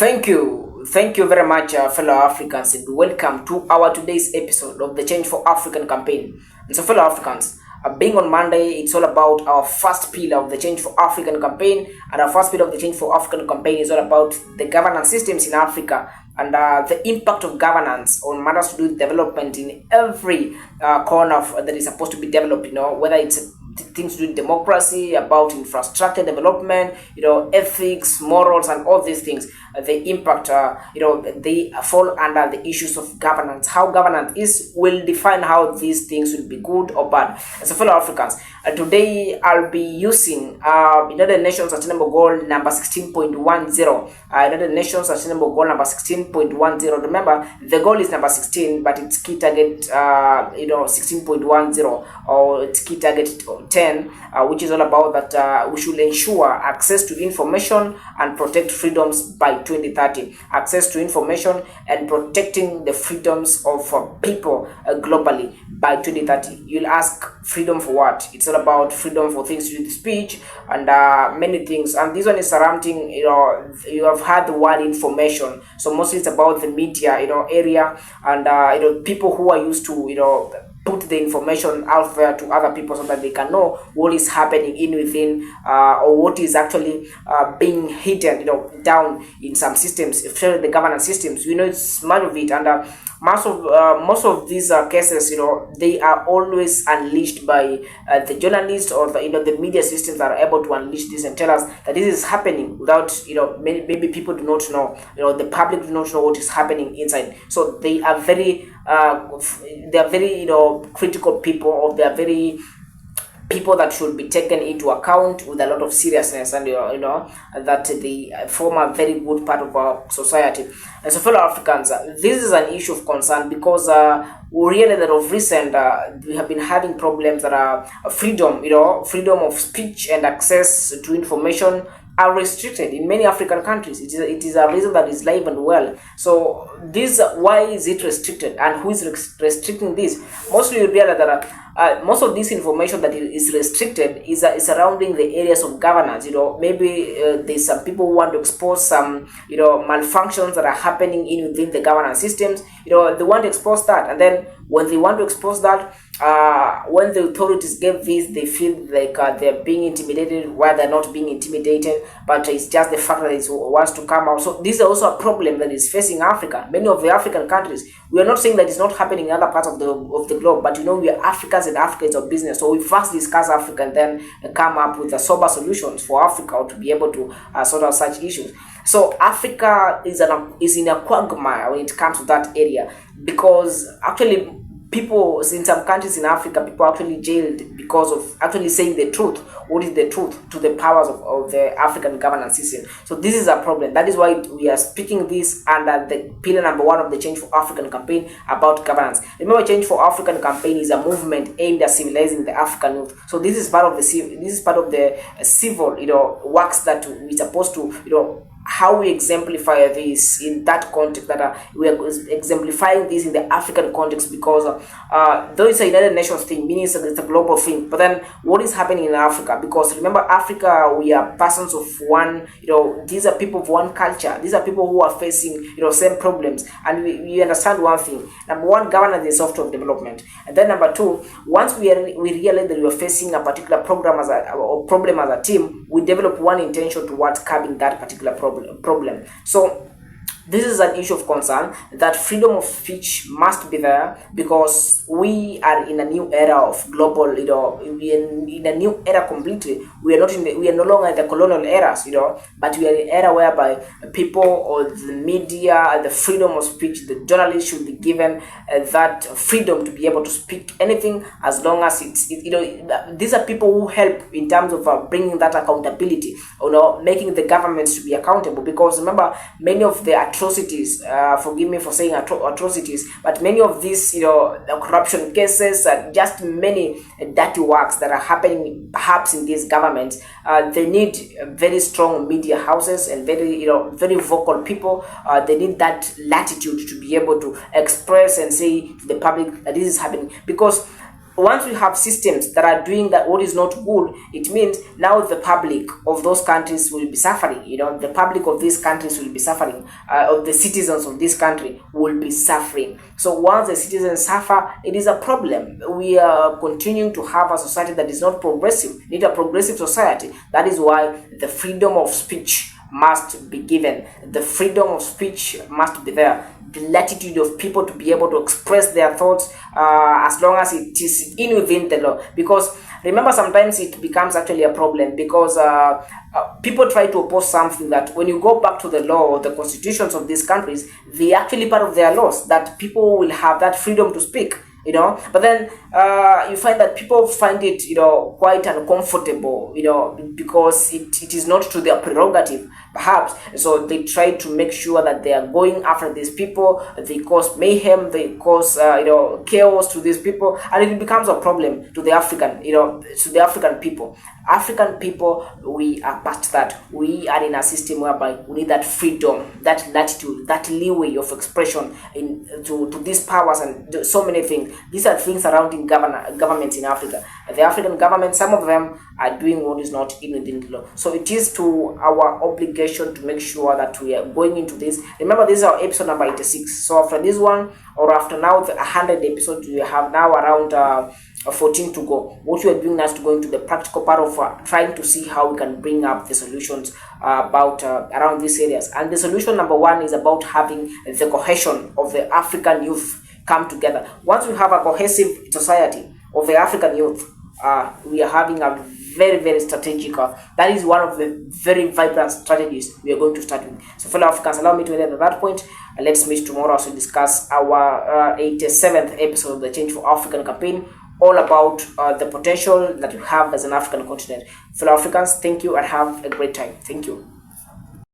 Thank you very much, fellow Africans, and welcome to our today's episode of the Change for African campaign. And so, fellow Africans, being on Monday, it's all about our first pillar of the Change for African campaign, and our first pillar of the Change for African campaign is all about the governance systems in Africa and the impact of governance on matters to do with development in every corner that is supposed to be developed. Whether it's things to do with democracy, about infrastructure development, ethics, morals, and all these things. The impact, they fall under the issues of governance. How governance is will define how these things will be good or bad. As a fellow Africans, today I'll be using United Nations Sustainable Goal number 16.10. United Nations Sustainable Goal number 16.10. Remember, the goal is number 16, but its key target, 16.10, or its key target 10, which is all about that we should ensure access to information and protect freedoms by 2030. Access to information and protecting the freedoms of people globally by 2030. You'll ask, freedom for what? It's all about freedom for things to do with speech and many things. And this one is surrounding, you have heard the word information. So mostly it's about the media, area, and people who are used to, put the information out there to other people so that they can know what is happening in within or what is actually being hidden down in some systems, especially the governance systems. It's much of it, and most of these cases, they are always unleashed by the journalists or the media systems that are able to unleash this and tell us that this is happening without maybe people do not know, the public do not know what is happening inside. So they are very critical people, or they are very people that should be taken into account with a lot of seriousness, and that they form a very good part of our society. And so, fellow Africans, this is an issue of concern because we realize that of recent we have been having problems that are freedom of speech and access to information are restricted in many African countries. It is a reason that is live and well. So why is it restricted, and who is restricting this? Mostly you realize that most of this information that is restricted is surrounding the areas of governance. Maybe there's some people who want to expose some malfunctions that are happening within the governance systems. They want to expose that, and then when they want to expose that, when the authorities get this, they feel like they're being intimidated, while they're not being intimidated, but it's just the fact that it wants to come out. So this is also a problem that is facing Africa. Many of the African countries, we are not saying that it's not happening in other parts of the globe, but we are Africans, and Africa is a business. So we first discuss Africa and then come up with sober solutions for Africa to be able to sort out such issues. So Africa is in a quagmire when it comes to that area, because actually people in some countries in Africa, people are actually jailed because of actually saying the truth. What is the truth to the powers of the African governance system? So this is a problem. That is why we are speaking this under the pillar number 1 of the Change for African campaign about governance. Remember, Change for African campaign is a movement aimed at civilizing the African youth. So this is part of the civil works that we're supposed to how we exemplify this in that context, that we are exemplifying this in the African context, because though it's a United Nations thing, meaning it's a global thing, but then what is happening in Africa? Because remember, Africa, we are persons of one, these are people of one culture, these are people who are facing same problems, and we understand one thing. Number one, governance is software of development, and then number two, once we realize that we are facing a particular problem as a team, we develop one intention towards curbing that particular problem. So this is an issue of concern, that freedom of speech must be there, because we are in a new era of global, we are in a new era completely. We are no longer in the colonial eras, but we are in an era whereby people, or the media, the freedom of speech, the journalists should be given that freedom to be able to speak anything, as long as these are people who help in terms of bringing that accountability, making the governments to be accountable. Because remember, many of the atrocities, forgive me for saying atrocities, but many of these corruption cases, just many dirty works that are happening perhaps in these governments, they need very strong media houses and very vocal people. They need that latitude to be able to express and say to the public that this is happening, because once we have systems that are doing that what is not good, it means now the public of those countries will be suffering. The public of these countries will be suffering, of the citizens of this country will be suffering. So once the citizens suffer, it is a problem. We are continuing to have a society that is not progressive. We need a progressive society. That is why the freedom of speech must be given. The freedom of speech must be there. The latitude of people to be able to express their thoughts, as long as it is within the law. Because remember, sometimes it becomes actually a problem, because people try to oppose something that when you go back to the law or the constitutions of these countries, they actually part of their laws that people will have that freedom to speak. But then you find that people find it quite uncomfortable, because it is not to their prerogative perhaps. So they try to make sure that they are going after these people. They cause mayhem, they cause chaos to these people, and it becomes a problem to the African people. African people, we are past that. We are in a system whereby we need that freedom, that latitude, that leeway of expression to these powers and so many things. These are things surrounding governments in Africa. The African government, some of them are doing what is not within the law. So it is to our obligation to make sure that we are going into this. Remember, this is our episode number 86. So after this one, or after now the 100 episodes, we have now around 14 to go. What we are doing now is to go into the practical part of trying to see how we can bring up the solutions about around these areas. And the solution number one is about having the cohesion of the African youth come together. Once we have a cohesive society of the African youth, we are having a very, very strategic, that is one of the very vibrant strategies we are going to start with. So fellow Africans, allow me to end at that point. Let's meet tomorrow as we discuss our 87th episode of the Change for African campaign, all about the potential that we have as an African continent. Fellow Africans, thank you and have a great time. Thank you.